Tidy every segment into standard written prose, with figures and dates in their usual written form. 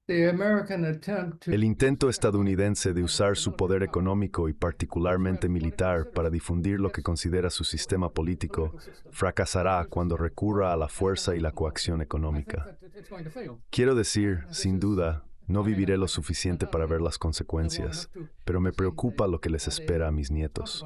El intento estadounidense de usar su poder económico y particularmente militar para difundir lo que considera su sistema político fracasará cuando recurra a la fuerza y la coacción económica. Quiero decir, sin duda, no viviré lo suficiente para ver las consecuencias, pero me preocupa lo que les espera a mis nietos.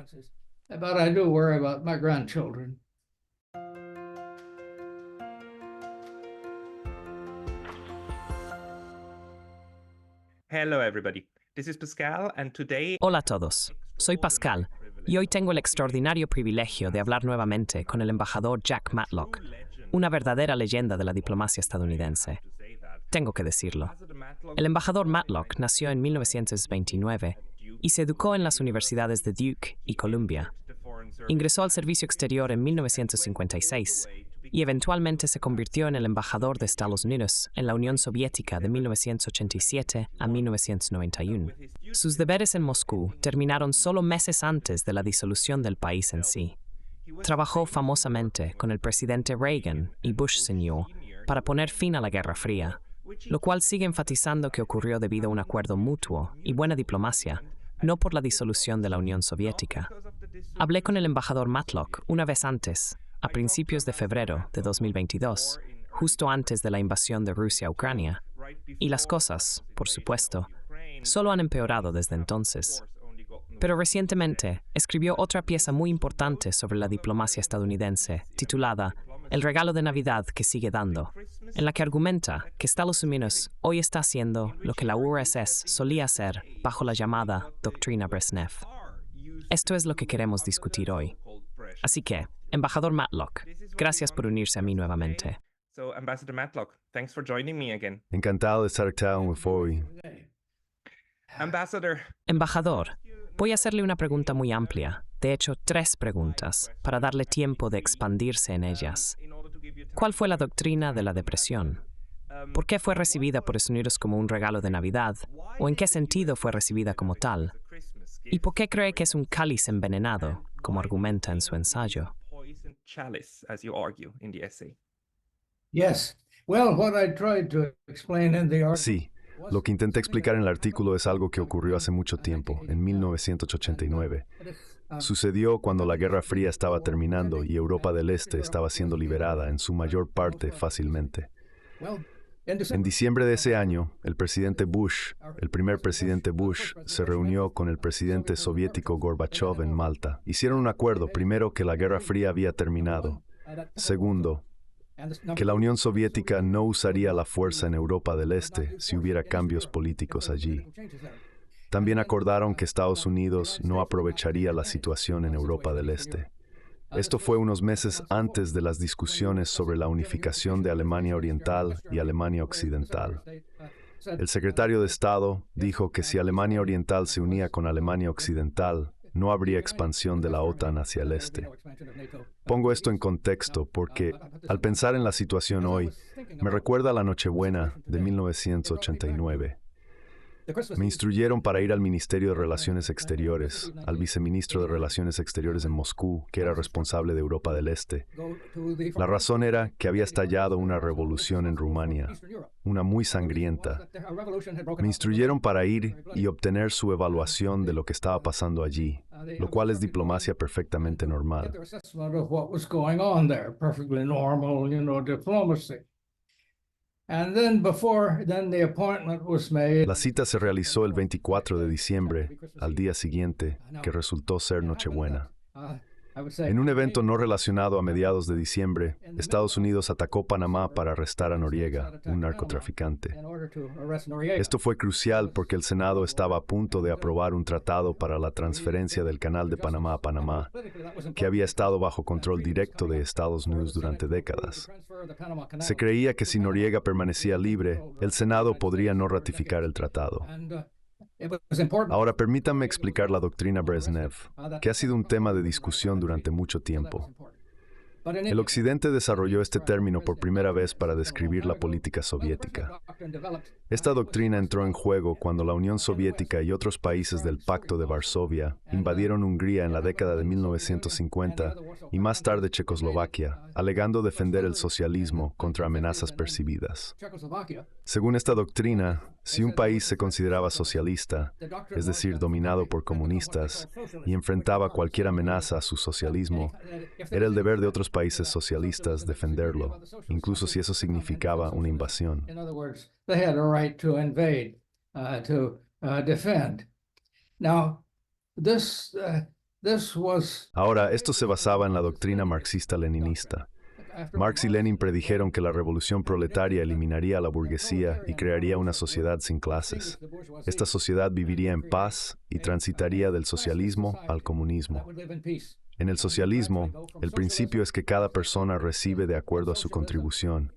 Hello everybody, this is Pascal and today Hola a todos, soy Pascal y hoy tengo el extraordinario privilegio de hablar nuevamente con el embajador Jack Matlock, una verdadera leyenda de la diplomacia estadounidense. Tengo que decirlo. El embajador Matlock nació en 1929 y se educó en las universidades de Duke y Columbia. Ingresó al servicio exterior en 1956 y eventualmente se convirtió en el embajador de Estados Unidos en la Unión Soviética de 1987 a 1991. Sus deberes en Moscú terminaron solo meses antes de la disolución del país en sí. Trabajó famosamente con el presidente Reagan y Bush Sr. para poner fin a la Guerra Fría, lo cual sigue enfatizando que ocurrió debido a un acuerdo mutuo y buena diplomacia, no por la disolución de la Unión Soviética. Hablé con el embajador Matlock una vez antes, a principios de febrero de 2022, justo antes de la invasión de Rusia a Ucrania, y las cosas, por supuesto, solo han empeorado desde entonces. Pero recientemente escribió otra pieza muy importante sobre la diplomacia estadounidense, titulada El regalo de Navidad que sigue dando, en la que argumenta que Estados Unidos hoy está haciendo lo que la URSS solía hacer bajo la llamada Doctrina Brezhnev. Esto es lo que queremos discutir hoy. Así que, embajador Matlock, gracias por unirse a mí nuevamente. So Ambassador Matlock, thanks for joining me again. Encantado de estar acá hoy. Ambassador, Embajador, voy a hacerle una pregunta muy amplia, de hecho 3 preguntas, para darle tiempo de expandirse en ellas. ¿Cuál fue la doctrina de la depresión? ¿Por qué fue recibida por Estados Unidos como un regalo de Navidad? ¿O en qué sentido fue recibida como tal? ¿Y por qué cree que es un cáliz envenenado, como argumenta en su ensayo? chalice, as you argue in the essay. Yes. Well, what I tried to explain in the article. Sí, lo que intenté explicar en el artículo es algo que ocurrió hace mucho tiempo, en 1989. Sucedió cuando la Guerra Fría estaba terminando y Europa del Este estaba siendo liberada en su mayor parte fácilmente. En diciembre de ese año, el primer presidente Bush, se reunió con el presidente soviético Gorbachev en Malta. Hicieron un acuerdo, primero, que la Guerra Fría había terminado. Segundo, que la Unión Soviética no usaría la fuerza en Europa del Este si hubiera cambios políticos allí. También acordaron que Estados Unidos no aprovecharía la situación en Europa del Este. Esto fue unos meses antes de las discusiones sobre la unificación de Alemania Oriental y Alemania Occidental. El secretario de Estado dijo que si Alemania Oriental se unía con Alemania Occidental, no habría expansión de la OTAN hacia el este. Pongo esto en contexto porque, al pensar en la situación hoy, me recuerda a la Nochebuena de 1989. Me instruyeron para ir al Ministerio de Relaciones Exteriores, al viceministro de Relaciones Exteriores en Moscú, que era responsable de Europa del Este. La razón era que había estallado una revolución en Rumania, una muy sangrienta. Me instruyeron para ir y obtener su evaluación de lo que estaba pasando allí, lo cual es diplomacia perfectamente normal. La cita se realizó el 24 de diciembre, al día siguiente, que resultó ser Nochebuena. En un evento no relacionado a mediados de diciembre, Estados Unidos atacó Panamá para arrestar a Noriega, un narcotraficante. Esto fue crucial porque el Senado estaba a punto de aprobar un tratado para la transferencia del Canal de Panamá a Panamá, que había estado bajo control directo de Estados Unidos durante décadas. Se creía que si Noriega permanecía libre, el Senado podría no ratificar el tratado. Ahora permítanme explicar la doctrina Brezhnev, que ha sido un tema de discusión durante mucho tiempo. El Occidente desarrolló este término por primera vez para describir la política soviética. Esta doctrina entró en juego cuando la Unión Soviética y otros países del Pacto de Varsovia invadieron Hungría en la década de 1950 y más tarde Checoslovaquia, alegando defender el socialismo contra amenazas percibidas. Según esta doctrina, si un país se consideraba socialista, es decir, dominado por comunistas, y enfrentaba cualquier amenaza a su socialismo, era el deber de otros países socialistas defenderlo, incluso si eso significaba una invasión. They had a right to invade, to defend. Now, this was Ahora, esto se basaba en la doctrina marxista-leninista. Marx y Lenin predijeron que la revolución proletaria eliminaría a la burguesía y crearía una sociedad sin clases. Esta sociedad viviría en paz y transitaría del socialismo al comunismo. En el socialismo, el principio es que cada persona recibe de acuerdo a su contribución.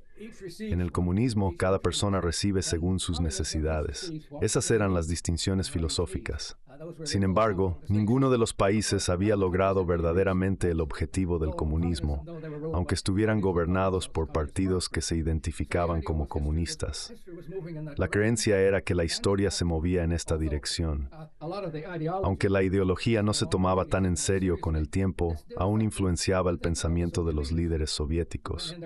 En el comunismo, cada persona recibe según sus necesidades. Esas eran las distinciones filosóficas. Sin embargo, ninguno de los países había logrado verdaderamente el objetivo del comunismo, aunque estuvieran gobernados por partidos que se identificaban como comunistas. La creencia era que la historia se movía en esta dirección. Aunque la ideología no se tomaba tan en serio con el tiempo, aún influenciaba el pensamiento de los líderes soviéticos.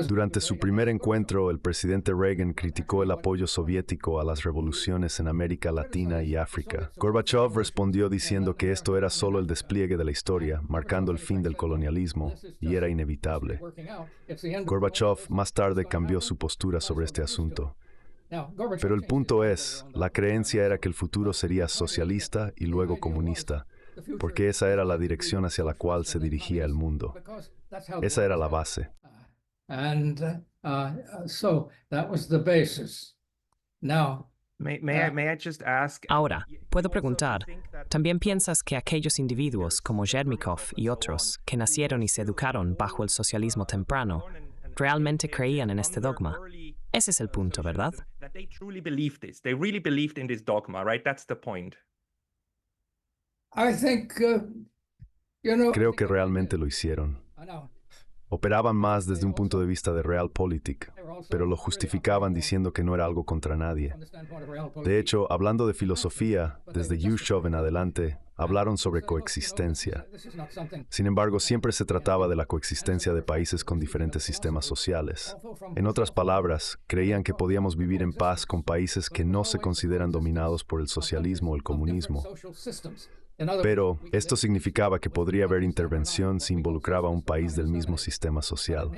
Durante su primer encuentro, el presidente Reagan criticó el apoyo soviético a las revoluciones en América Latina y África. Gorbachev respondió diciendo que esto era solo el despliegue de la historia, marcando el fin del colonialismo, y era inevitable. Gorbachev más tarde cambió su postura sobre este asunto. Pero el punto es, la creencia era que el futuro sería socialista y luego comunista, porque esa era la dirección hacia la cual se dirigía el mundo. Esa era la base. And so that was the basis. Now, May I just ask? Ahora, puedo preguntar, ¿también piensas que aquellos individuos como Yermikov y otros que nacieron y se educaron bajo el socialismo temprano realmente creían en este dogma? Ese es el punto, ¿verdad? That they truly believed this. They really believed in this dogma, right? That's the point. I think, Creo que realmente lo hicieron. I know. Operaban más desde un punto de vista de realpolitik, pero lo justificaban diciendo que no era algo contra nadie. De hecho, hablando de filosofía, desde Khrushchev en adelante, hablaron sobre coexistencia. Sin embargo, siempre se trataba de la coexistencia de países con diferentes sistemas sociales. En otras palabras, creían que podíamos vivir en paz con países que no se consideran dominados por el socialismo o el comunismo. Pero esto significaba que podría haber intervención si involucraba a un país del mismo sistema social.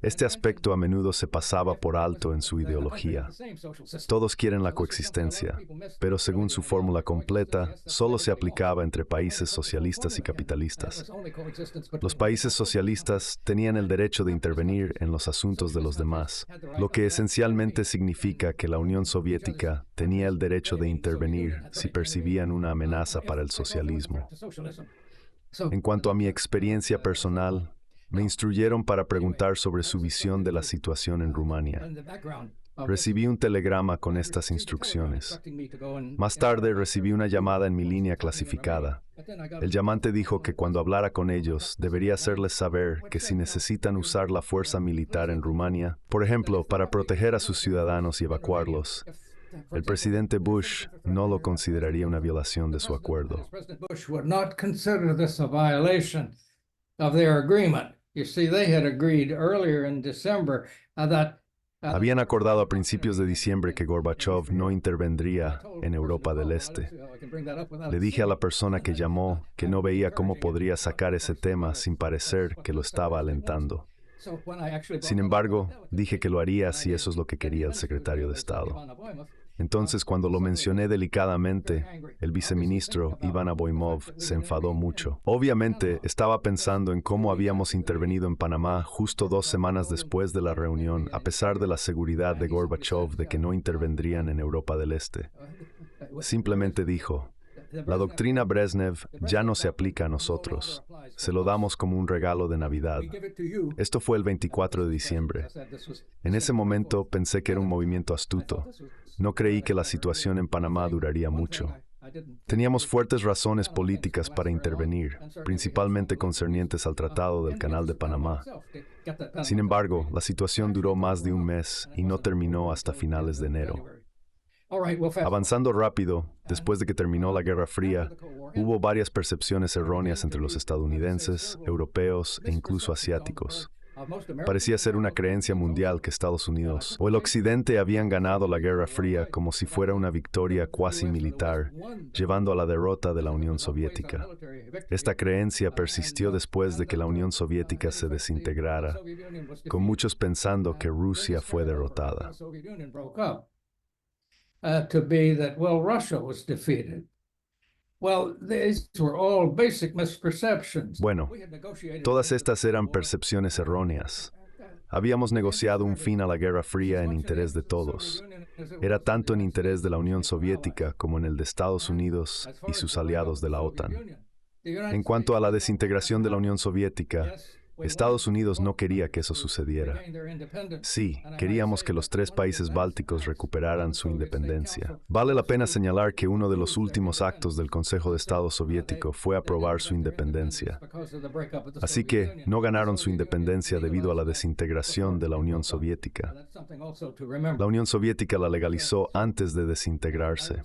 Este aspecto a menudo se pasaba por alto en su ideología. Todos quieren la coexistencia, pero según su fórmula completa, solo se aplicaba entre países socialistas y capitalistas. Los países socialistas tenían el derecho de intervenir en los asuntos de los demás, lo que esencialmente significa que la Unión Soviética tenía el derecho de intervenir si percibían una amenaza para el socialismo. En cuanto a mi experiencia personal, me instruyeron para preguntar sobre su visión de la situación en Rumania. Recibí un telegrama con estas instrucciones. Más tarde recibí una llamada en mi línea clasificada. El llamante dijo que cuando hablara con ellos, debería hacerles saber que si necesitan usar la fuerza militar en Rumania, por ejemplo, para proteger a sus ciudadanos y evacuarlos, el presidente Bush no lo consideraría una violación de su acuerdo. You see, they had agreed earlier in December that Habían acordado a principios de diciembre que Gorbachev no intervendría en Europa del Este. Le dije a la persona que llamó que no veía cómo podría sacar ese tema sin parecer que lo estaba alentando. Sin embargo, dije que lo haría si eso es lo que quería el secretario de Estado. Entonces, cuando lo mencioné delicadamente, el viceministro Iván Aboimov se enfadó mucho. Obviamente, estaba pensando en cómo habíamos intervenido en Panamá justo 2 semanas después de la reunión, a pesar de la seguridad de Gorbachev de que no intervendrían en Europa del Este. Simplemente dijo, la doctrina Brezhnev ya no se aplica a nosotros. Se lo damos como un regalo de Navidad. Esto fue el 24 de diciembre. En ese momento pensé que era un movimiento astuto. No creí que la situación en Panamá duraría mucho. Teníamos fuertes razones políticas para intervenir, principalmente concernientes al Tratado del Canal de Panamá. Sin embargo, la situación duró más de un mes y no terminó hasta finales de enero. Avanzando rápido, después de que terminó la Guerra Fría, hubo varias percepciones erróneas entre los estadounidenses, europeos e incluso asiáticos. Parecía ser una creencia mundial que Estados Unidos o el Occidente habían ganado la Guerra Fría como si fuera una victoria cuasi militar, llevando a la derrota de la Unión Soviética. Esta creencia persistió después de que la Unión Soviética se desintegrara, con muchos pensando que Rusia fue derrotada. To be that, well, Russia was defeated. Well, these were all basic misperceptions. Bueno, todas estas eran percepciones erróneas. Habíamos negociado un fin a la Guerra Fría en interés de todos. Era tanto en interés de la Unión Soviética como en el de Estados Unidos y sus aliados de la OTAN. En cuanto a la desintegración de la Unión Soviética, Estados Unidos no quería que eso sucediera. Sí, queríamos que los 3 países bálticos recuperaran su independencia. Vale la pena señalar que uno de los últimos actos del Consejo de Estado soviético fue aprobar su independencia. Así que no ganaron su independencia debido a la desintegración de la Unión Soviética. La Unión Soviética la legalizó antes de desintegrarse.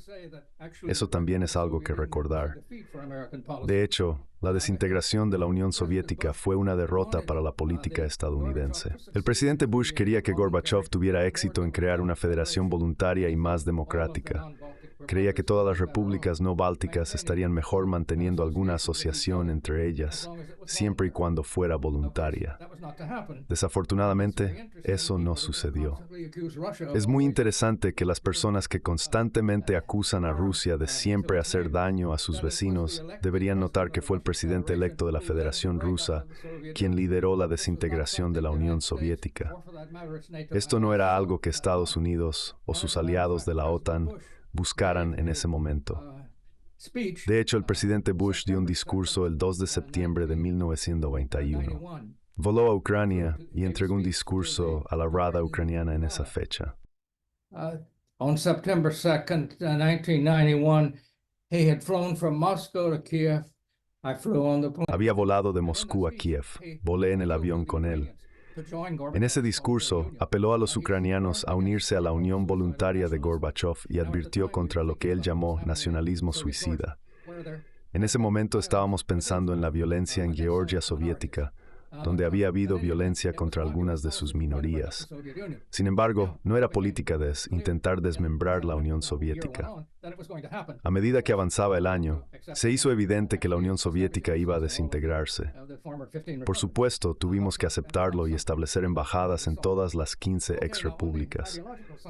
Eso también es algo que recordar. De hecho, la desintegración de la Unión Soviética fue una derrota para la política estadounidense. El presidente Bush quería que Gorbachev tuviera éxito en crear una federación voluntaria y más democrática. Creía que todas las repúblicas no bálticas estarían mejor manteniendo alguna asociación entre ellas, siempre y cuando fuera voluntaria. Desafortunadamente, eso no sucedió. Es muy interesante que las personas que constantemente acusan a Rusia de siempre hacer daño a sus vecinos deberían notar que fue el presidente electo de la Federación Rusa quien lideró la desintegración de la Unión Soviética. Esto no era algo que Estados Unidos o sus aliados de la OTAN buscaran en ese momento. De hecho, el presidente Bush dio un discurso el 2 de septiembre de 1991. Voló a Ucrania y entregó un discurso a la Rada ucraniana en esa fecha. On September 2nd, 1991, he had flown from Moscow to Kiev. I flew on the plane. Había volado de Moscú a Kiev. Volé en el avión con él. En ese discurso, apeló a los ucranianos a unirse a la unión voluntaria de Gorbachev y advirtió contra lo que él llamó nacionalismo suicida. En ese momento estábamos pensando en la violencia en Georgia soviética, donde había habido violencia contra algunas de sus minorías. Sin embargo, no era política de intentar desmembrar la Unión Soviética. A medida que avanzaba el año, se hizo evidente que la Unión Soviética iba a desintegrarse. Por supuesto, tuvimos que aceptarlo y establecer embajadas en todas las 15 exrepúblicas,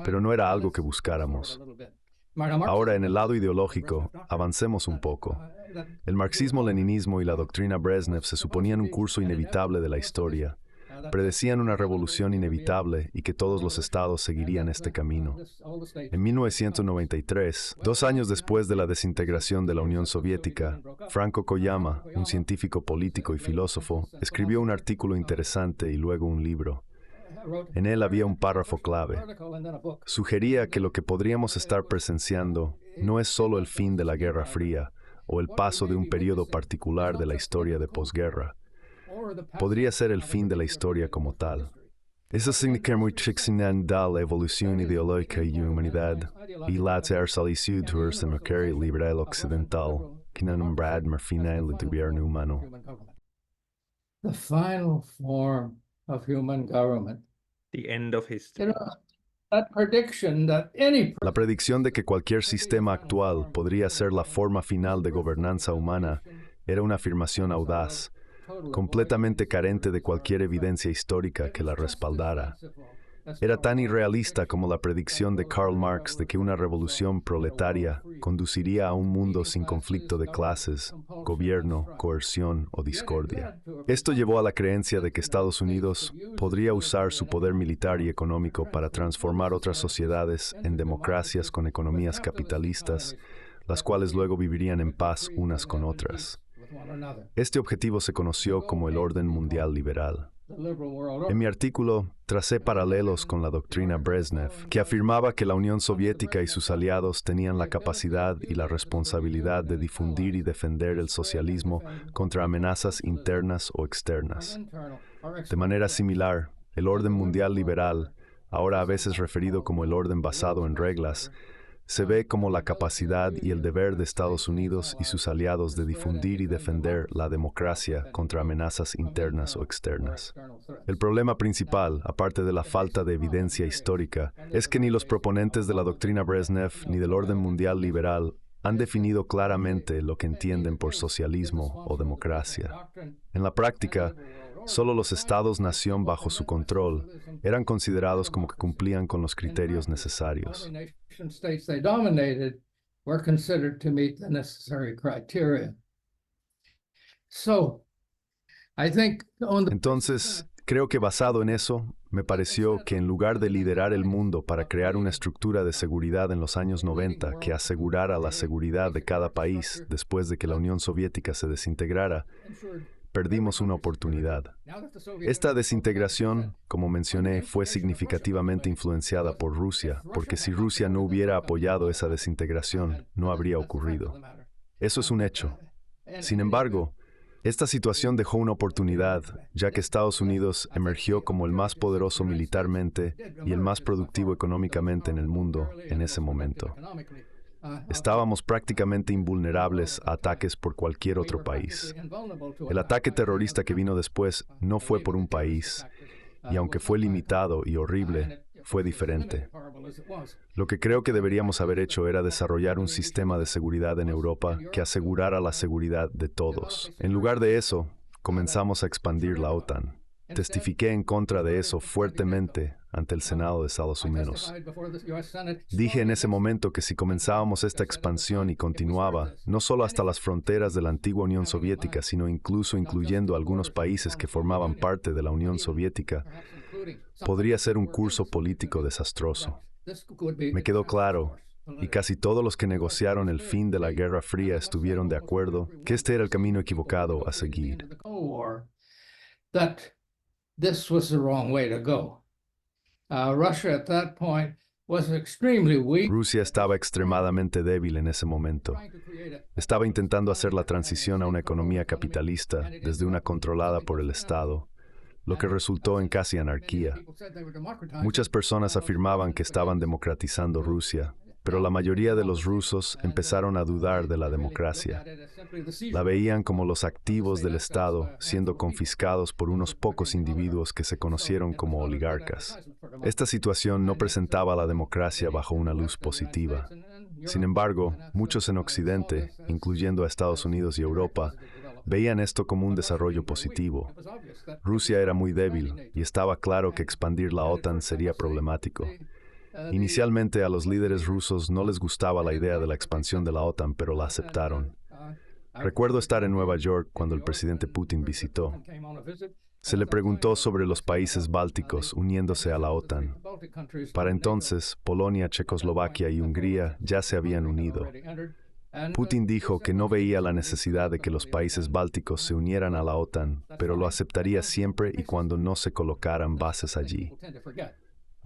pero no era algo que buscáramos. Ahora, en el lado ideológico, avancemos un poco. El marxismo-leninismo y la doctrina Brezhnev se suponían un curso inevitable de la historia. Predecían una revolución inevitable y que todos los estados seguirían este camino. En 1993, 2 años después de la desintegración de la Unión Soviética, Franco Koyama, un científico político y filósofo, escribió un artículo interesante y luego un libro. En él había un párrafo clave. Sugería que lo que podríamos estar presenciando no es solo el fin de la Guerra Fría o el paso de un periodo particular de la historia de posguerra. Podría ser el fin de la historia como tal. Eso significa la evolución ideológica y humanidad y la salicitud se mercare liberal occidental que no nombrad final del gobierno humano. The final form of human government. The end of history. That prediction that any La predicción de que cualquier sistema actual podría ser la forma final de gobernanza humana era una afirmación audaz, completamente carente de cualquier evidencia histórica que la respaldara. Era tan irrealista como la predicción de Karl Marx de que una revolución proletaria conduciría a un mundo sin conflicto de clases, gobierno, coerción o discordia. Esto llevó a la creencia de que Estados Unidos podría usar su poder militar y económico para transformar otras sociedades en democracias con economías capitalistas, las cuales luego vivirían en paz unas con otras. Este objetivo se conoció como el orden mundial liberal. En mi artículo, tracé paralelos con la doctrina Brezhnev, que afirmaba que la Unión Soviética y sus aliados tenían la capacidad y la responsabilidad de difundir y defender el socialismo contra amenazas internas o externas. De manera similar, el orden mundial liberal, ahora a veces referido como el orden basado en reglas, se ve como la capacidad y el deber de Estados Unidos y sus aliados de difundir y defender la democracia contra amenazas internas o externas. El problema principal, aparte de la falta de evidencia histórica, es que ni los proponentes de la doctrina Brezhnev ni del orden mundial liberal han definido claramente lo que entienden por socialismo o democracia. En la práctica, solo los estados-nación bajo su control eran considerados como que cumplían con los criterios necesarios. Entonces, creo que basado en eso, me pareció que en lugar de liderar el mundo para crear una estructura de seguridad en los años 90 que asegurara la seguridad de cada país después de que la Unión Soviética se desintegrara, perdimos una oportunidad. Esta desintegración, como mencioné, fue significativamente influenciada por Rusia, porque si Rusia no hubiera apoyado esa desintegración, no habría ocurrido. Eso es un hecho. Sin embargo, esta situación dejó una oportunidad, ya que Estados Unidos emergió como el más poderoso militarmente y el más productivo económicamente en el mundo en ese momento. Estábamos prácticamente invulnerables a ataques por cualquier otro país. El ataque terrorista que vino después no fue por un país, y aunque fue limitado y horrible, fue diferente. Lo que creo que deberíamos haber hecho era desarrollar un sistema de seguridad en Europa que asegurara la seguridad de todos. En lugar de eso, comenzamos a expandir la OTAN. Testifiqué en contra de eso fuertemente ante el Senado de Estados Unidos. Dije en ese momento que si comenzábamos esta expansión y continuaba, no solo hasta las fronteras de la antigua Unión Soviética, sino incluso incluyendo algunos países que formaban parte de la Unión Soviética, podría ser un curso político desastroso. Me quedó claro, y casi todos los que negociaron el fin de la Guerra Fría estuvieron de acuerdo, que este era el camino equivocado a seguir. This was the wrong way to go. Russia at that point was extremely weak. Rusia estaba extremadamente débil en ese momento. Estaba intentando hacer la transición a una economía capitalista desde una controlada por el Estado, lo que resultó en casi anarquía. Muchas personas afirmaban que estaban democratizando Rusia, pero la mayoría de los rusos empezaron a dudar de la democracia. La veían como los activos del Estado siendo confiscados por unos pocos individuos que se conocieron como oligarcas. Esta situación no presentaba la democracia bajo una luz positiva. Sin embargo, muchos en Occidente, incluyendo a Estados Unidos y Europa, veían esto como un desarrollo positivo. Rusia era muy débil y estaba claro que expandir la OTAN sería problemático. Inicialmente a los líderes rusos no les gustaba la idea de la expansión de la OTAN, pero la aceptaron. Recuerdo estar en Nueva York cuando el presidente Putin visitó. Se le preguntó sobre los países bálticos uniéndose a la OTAN. Para entonces, Polonia, Checoslovaquia y Hungría ya se habían unido. Putin dijo que no veía la necesidad de que los países bálticos se unieran a la OTAN, pero lo aceptaría siempre y cuando no se colocaran bases allí.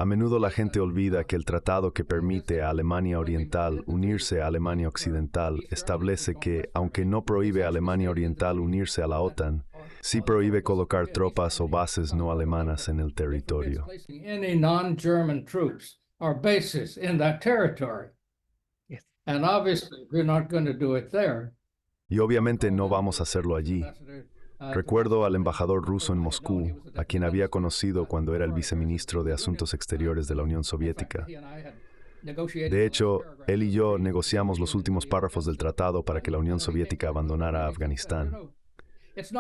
A menudo la gente olvida que el tratado que permite a Alemania Oriental unirse a Alemania Occidental establece que, aunque no prohíbe a Alemania Oriental unirse a la OTAN, sí prohíbe colocar tropas o bases no alemanas en el territorio. Y obviamente no vamos a hacerlo allí. Recuerdo al embajador ruso en Moscú, a quien había conocido cuando era el viceministro de Asuntos Exteriores de la Unión Soviética. De hecho, él y yo negociamos los últimos párrafos del tratado para que la Unión Soviética abandonara Afganistán.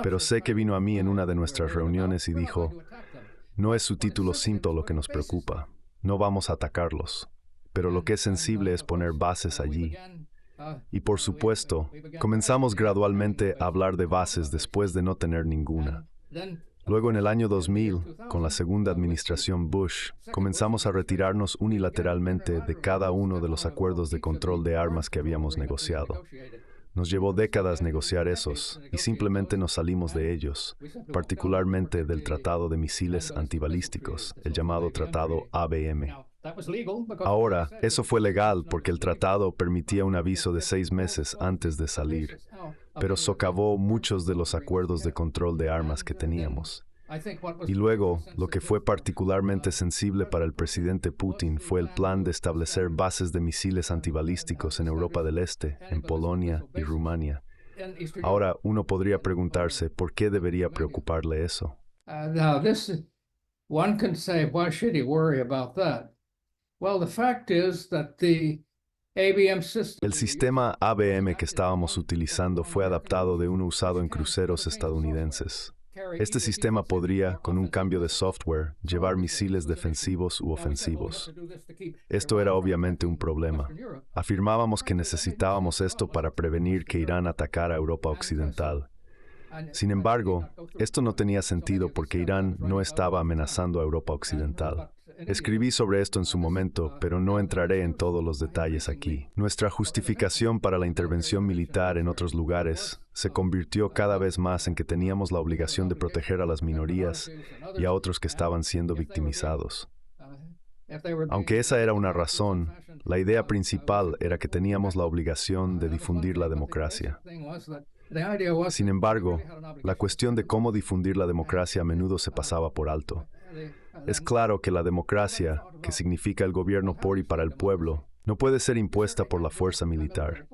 Pero sé que vino a mí en una de nuestras reuniones y dijo, no es su título simple lo que nos preocupa, no vamos a atacarlos, pero lo que es sensible es poner bases allí. Y por supuesto, comenzamos gradualmente a hablar de bases después de no tener ninguna. Luego en el año 2000, con la segunda administración Bush, comenzamos a retirarnos unilateralmente de cada uno de los acuerdos de control de armas que habíamos negociado. Nos llevó décadas negociar esos y simplemente nos salimos de ellos, particularmente del Tratado de Misiles Antibalísticos, el llamado Tratado ABM. Ahora, eso fue legal porque el tratado permitía un aviso de 6 meses antes de salir, pero socavó muchos de los acuerdos de control de armas que teníamos. Y luego, lo que fue particularmente sensible para el presidente Putin fue el plan de establecer bases de misiles antibalísticos en Europa del Este, en Polonia y Rumania. Ahora, uno podría preguntarse, ¿por qué debería preocuparle eso? One can say, why should he worry about that? Well, the fact is that the ABM system. El sistema ABM que estábamos utilizando fue adaptado de uno usado en cruceros estadounidenses. Este sistema podría, con un cambio de software, llevar misiles defensivos u ofensivos. Esto era obviamente un problema. Afirmábamos que necesitábamos esto para prevenir que Irán atacara a Europa Occidental. Sin embargo, esto no tenía sentido porque Irán no estaba amenazando a Europa Occidental. Escribí sobre esto en su momento, pero no entraré en todos los detalles aquí. Nuestra justificación para la intervención militar en otros lugares se convirtió cada vez más en que teníamos la obligación de proteger a las minorías y a otros que estaban siendo victimizados. Aunque esa era una razón, la idea principal era que teníamos la obligación de difundir la democracia. Sin embargo, la cuestión de cómo difundir la democracia a menudo se pasaba por alto. Es claro que la democracia, que significa el gobierno por y para el pueblo, no puede ser impuesta por la fuerza militar.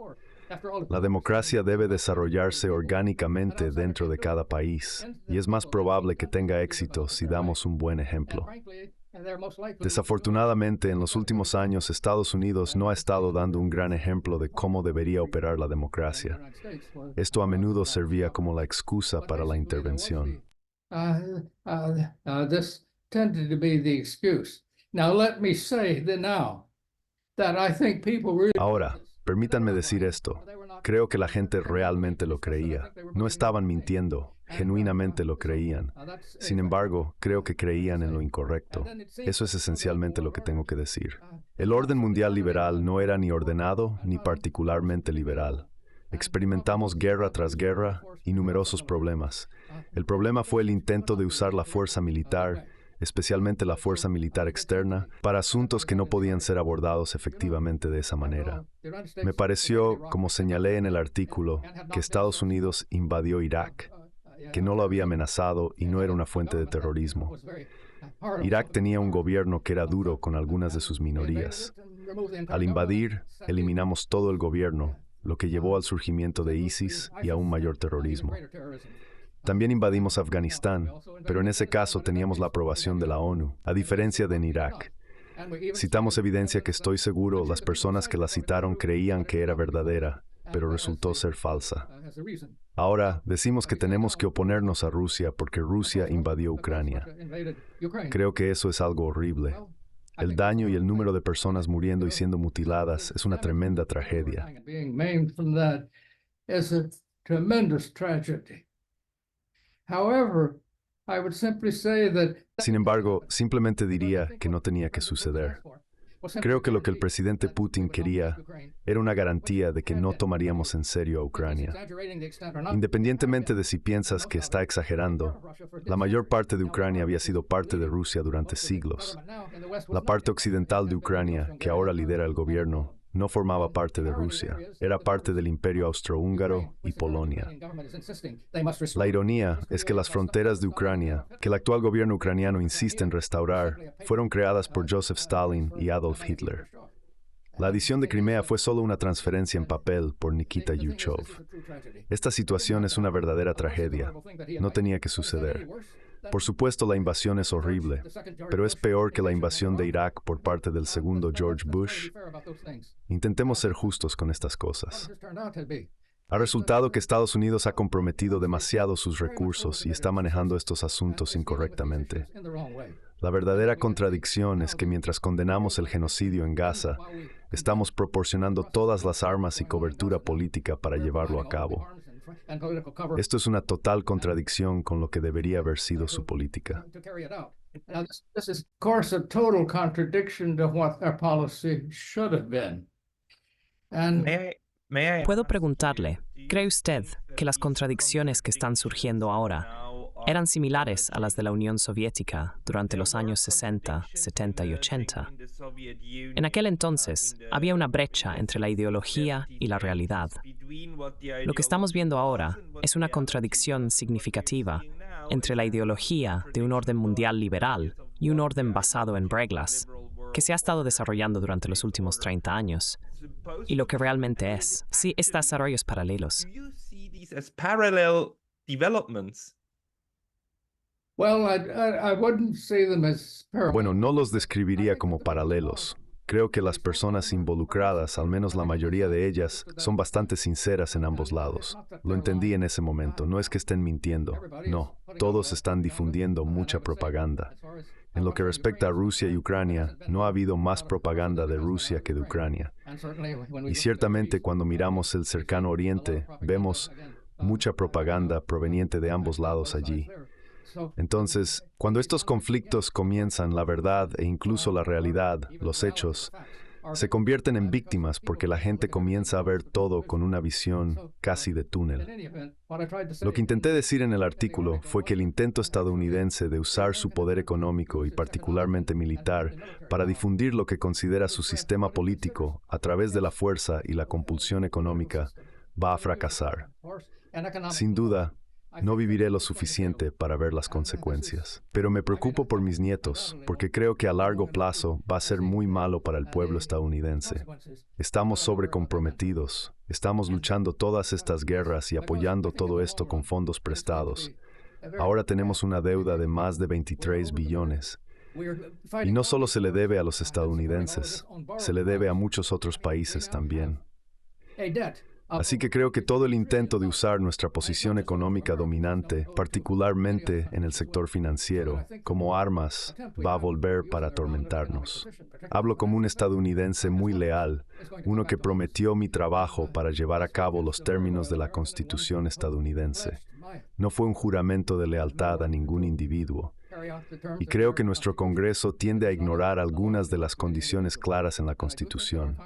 La democracia debe desarrollarse orgánicamente dentro de cada país, y es más probable que tenga éxito si damos un buen ejemplo. Desafortunadamente, en los últimos años, Estados Unidos no ha estado dando un gran ejemplo de cómo debería operar la democracia. Esto a menudo servía como la excusa para la intervención. This tended to be the excuse. Now let me say that I think people really. Ahora, permítanme decir esto. Creo que la gente realmente lo creía. No estaban mintiendo, genuinamente lo creían. Sin embargo, creo que creían en lo incorrecto. Eso es esencialmente lo que tengo que decir. El orden mundial liberal no era ni ordenado ni particularmente liberal. Experimentamos guerra tras guerra y numerosos problemas. El problema fue el intento de usar la fuerza militar, especialmente la fuerza militar externa, para asuntos que no podían ser abordados efectivamente de esa manera. Me pareció, como señalé en el artículo, que Estados Unidos invadió Irak, que no lo había amenazado y no era una fuente de terrorismo. Irak tenía un gobierno que era duro con algunas de sus minorías. Al invadir, eliminamos todo el gobierno, lo que llevó al surgimiento de ISIS y a un mayor terrorismo. También invadimos Afganistán, pero en ese caso teníamos la aprobación de la ONU, a diferencia de en Irak. Citamos evidencia que estoy seguro las personas que la citaron creían que era verdadera, pero resultó ser falsa. Ahora, decimos que tenemos que oponernos a Rusia porque Rusia invadió Ucrania. Creo que eso es algo horrible. El daño y el número de personas muriendo y siendo mutiladas es una tremenda tragedia. Sin embargo, simplemente diría que no tenía que suceder. Creo que lo que el presidente Putin quería era una garantía de que no tomaríamos en serio a Ucrania. Independientemente de si piensas que está exagerando, la mayor parte de Ucrania había sido parte de Rusia durante siglos. La parte occidental de Ucrania, que ahora lidera el gobierno, no formaba parte de Rusia, era parte del Imperio Austrohúngaro y Polonia. La ironía es que las fronteras de Ucrania, que el actual gobierno ucraniano insiste en restaurar, fueron creadas por Joseph Stalin y Adolf Hitler. La adición de Crimea fue solo una transferencia en papel por Nikita Khrushchev. Esta situación es una verdadera tragedia. No tenía que suceder. Por supuesto, la invasión es horrible, pero es peor que la invasión de Irak por parte del segundo George Bush. Intentemos ser justos con estas cosas. Ha resultado que Estados Unidos ha comprometido demasiado sus recursos y está manejando estos asuntos incorrectamente. La verdadera contradicción es que mientras condenamos el genocidio en Gaza, estamos proporcionando todas las armas y cobertura política para llevarlo a cabo. Esto es una total contradicción con lo que debería haber sido su política. This is, of course, a total contradiction to what our policy should have been. And May I May I Puedo ask, preguntarle, ¿cree usted que las contradicciones que están surgiendo ahora eran similares a las de la Unión Soviética durante los años 60, 70 y 80? En aquel entonces había una brecha entre la ideología y la realidad. Lo que estamos viendo ahora es una contradicción significativa entre la ideología de un orden mundial liberal y un orden basado en reglas, que se ha estado desarrollando durante los últimos 30 años, y lo que realmente es, sí, estos desarrollos paralelos. Do you see these as parallel developments? Well, I wouldn't say them as parallel. Bueno, no los describiría como paralelos. Creo que las personas involucradas, al menos la mayoría de ellas, son bastante sinceras en ambos lados. Lo entendí en ese momento. No es que estén mintiendo. No, todos están difundiendo mucha propaganda. En lo que respecta a Rusia y Ucrania, no ha habido más propaganda de Rusia que de Ucrania. Y ciertamente cuando miramos el cercano Oriente, vemos mucha propaganda proveniente de ambos lados allí. Entonces, cuando estos conflictos comienzan, la verdad e incluso la realidad, los hechos, se convierten en víctimas porque la gente comienza a ver todo con una visión casi de túnel. Lo que intenté decir en el artículo fue que el intento estadounidense de usar su poder económico y particularmente militar para difundir lo que considera su sistema político a través de la fuerza y la compulsión económica va a fracasar. Sin duda, no viviré lo suficiente para ver las consecuencias. Pero me preocupo por mis nietos, porque creo que a largo plazo va a ser muy malo para el pueblo estadounidense. Estamos sobrecomprometidos, estamos luchando todas estas guerras y apoyando todo esto con fondos prestados. Ahora tenemos una deuda de más de 23 billones. Y no solo se le debe a los estadounidenses, se le debe a muchos otros países también. Así que creo que todo el intento de usar nuestra posición económica dominante, particularmente en el sector financiero, como armas, va a volver para atormentarnos. Hablo como un estadounidense muy leal, uno que prometió mi trabajo para llevar a cabo los términos de la Constitución estadounidense. No fue un juramento de lealtad a ningún individuo. Y creo que nuestro Congreso tiende a ignorar algunas de las condiciones claras en la Constitución.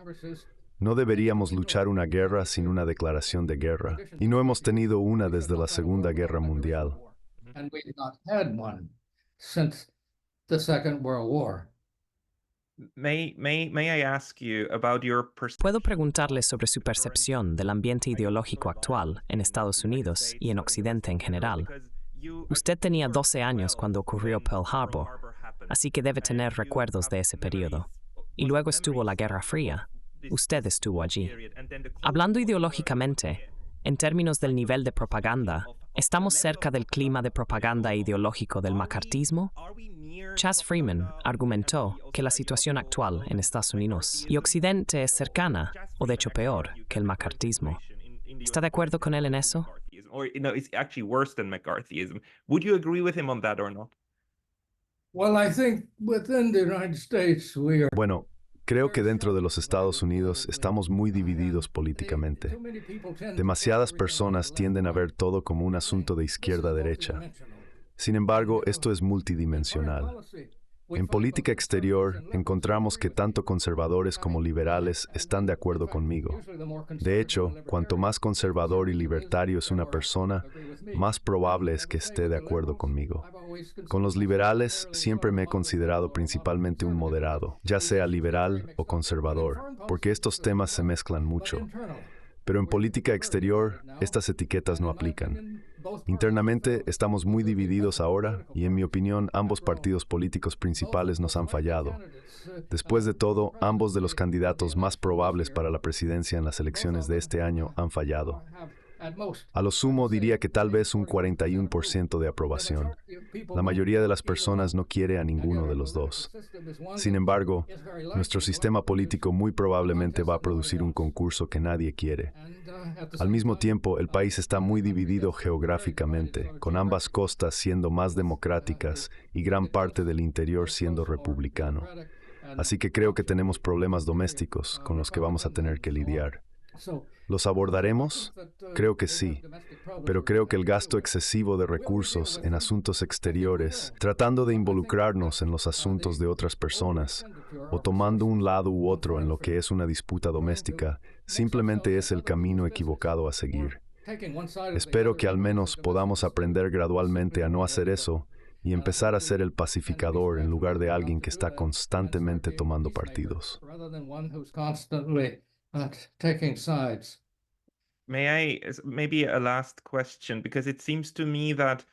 No deberíamos luchar una guerra sin una declaración de guerra, y no hemos tenido una desde la Segunda Guerra Mundial. And we've not had one since the Second World War. May I ask you about your Puedo preguntarle sobre su percepción del ambiente ideológico actual en Estados Unidos y en Occidente en general. Usted tenía 12 años cuando ocurrió Pearl Harbor, así que debe tener recuerdos de ese periodo. Y luego estuvo la Guerra Fría. Usted estuvo allí. Hablando ideológicamente, en términos del nivel de propaganda, ¿estamos cerca del clima de propaganda ideológico del macartismo? Chas Freeman argumentó que la situación actual en Estados Unidos y Occidente es cercana, o de hecho peor, que el macartismo. ¿Está de acuerdo con él en eso? Or, it's actually worse than McCarthyism. Would you agree with him on that or not? Well, I think within the United States we are. Bueno, creo que dentro de los Estados Unidos estamos muy divididos políticamente. Demasiadas personas tienden a ver todo como un asunto de izquierda a derecha. Sin embargo, esto es multidimensional. En política exterior, encontramos que tanto conservadores como liberales están de acuerdo conmigo. De hecho, cuanto más conservador y libertario es una persona, más probable es que esté de acuerdo conmigo. Con los liberales, siempre me he considerado principalmente un moderado, ya sea liberal o conservador, porque estos temas se mezclan mucho. Pero en política exterior, estas etiquetas no aplican. Internamente estamos muy divididos ahora y, en mi opinión, ambos partidos políticos principales nos han fallado. Después de todo, ambos de los candidatos más probables para la presidencia en las elecciones de este año han fallado. A lo sumo diría que tal vez un 41% de aprobación. La mayoría de las personas no quiere a ninguno de los dos. Sin embargo, nuestro sistema político muy probablemente va a producir un concurso que nadie quiere. Al mismo tiempo, el país está muy dividido geográficamente, con ambas costas siendo más democráticas y gran parte del interior siendo republicano. Así que creo que tenemos problemas domésticos con los que vamos a tener que lidiar. ¿Los abordaremos? Creo que sí, pero creo que el gasto excesivo de recursos en asuntos exteriores, tratando de involucrarnos en los asuntos de otras personas, o tomando un lado u otro en lo que es una disputa doméstica, simplemente es el camino equivocado a seguir. Espero que al menos podamos aprender gradualmente a no hacer eso y empezar a ser el pacificador en lugar de alguien que está constantemente tomando partidos. Maybe a last question, because it seems to me that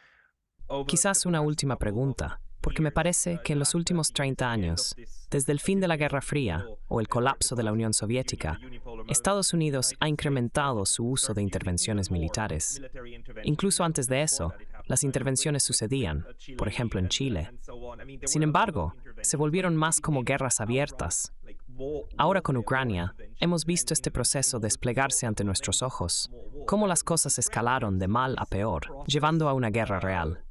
Quizás una última pregunta, porque me parece que en los últimos 30 años, desde el fin de la Guerra Fría o el colapso de la Unión Soviética, Estados Unidos ha incrementado su uso de intervenciones militares. Incluso antes de eso, las intervenciones sucedían, por ejemplo en Chile. Sin embargo, se volvieron más como guerras abiertas. Ahora con Ucrania, hemos visto este proceso desplegarse ante nuestros ojos, cómo las cosas escalaron de mal a peor, llevando a una guerra real.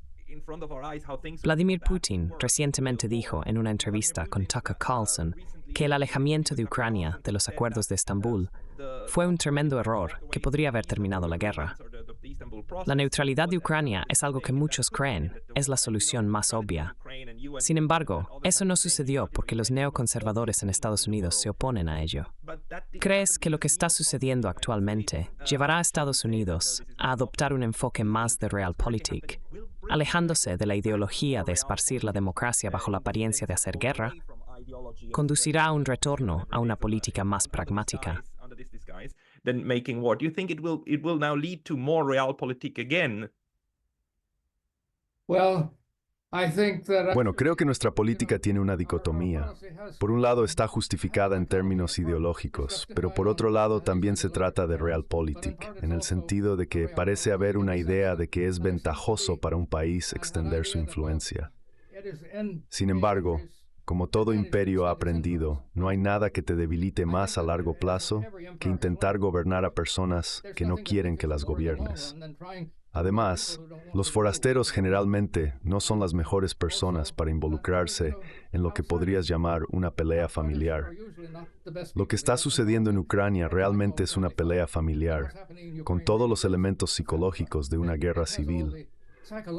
Vladimir Putin recientemente dijo en una entrevista con Tucker Carlson que el alejamiento de Ucrania de los acuerdos de Estambul fue un tremendo error que podría haber terminado la guerra. La neutralidad de Ucrania es algo que muchos creen es la solución más obvia. Sin embargo, eso no sucedió porque los neoconservadores en Estados Unidos se oponen a ello. ¿Crees que lo que está sucediendo actualmente llevará a Estados Unidos a adoptar un enfoque más de realpolitik, alejándose de la ideología de esparcir la democracia bajo la apariencia de hacer guerra? ¿Conducirá a un retorno a una política más pragmática? Than making war. Do you think it will now lead to more realpolitik again? Bueno, creo que nuestra política tiene una dicotomía. Por un lado está justificada en términos ideológicos, pero por otro lado también se trata de realpolitik, en el sentido de que parece haber una idea de que es ventajoso para un país extender su influencia. Sin embargo, como todo imperio ha aprendido, no hay nada que te debilite más a largo plazo que intentar gobernar a personas que no quieren que las gobiernes. Además, los forasteros generalmente no son las mejores personas para involucrarse en lo que podrías llamar una pelea familiar. Lo que está sucediendo en Ucrania realmente es una pelea familiar, con todos los elementos psicológicos de una guerra civil.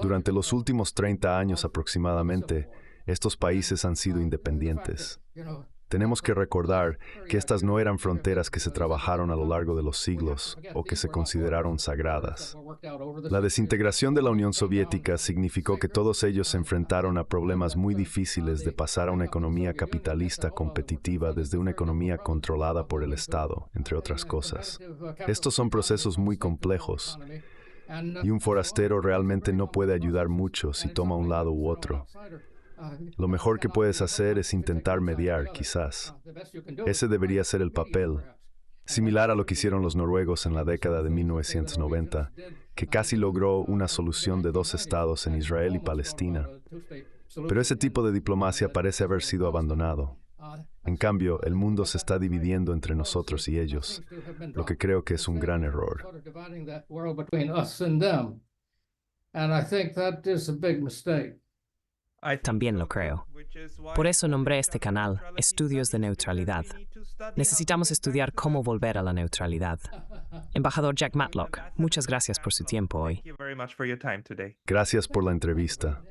Durante los últimos 30 años aproximadamente, estos países han sido independientes. Tenemos que recordar que estas no eran fronteras que se trabajaron a lo largo de los siglos o que se consideraron sagradas. La desintegración de la Unión Soviética significó que todos ellos se enfrentaron a problemas muy difíciles de pasar a una economía capitalista competitiva desde una economía controlada por el Estado, entre otras cosas. Estos son procesos muy complejos y un forastero realmente no puede ayudar mucho si toma un lado u otro. Lo mejor que puedes hacer es intentar mediar, quizás. Ese debería ser el papel, similar a lo que hicieron los noruegos en la década de 1990, que casi logró una solución de 2 estados en Israel y Palestina. Pero ese tipo de diplomacia parece haber sido abandonado. En cambio, el mundo se está dividiendo entre nosotros y ellos, lo que creo que es un gran error. También lo creo. Por eso nombré este canal Estudios de Neutralidad. Necesitamos estudiar cómo volver a la neutralidad. Embajador Jack Matlock, muchas gracias por su tiempo hoy. Gracias por la entrevista.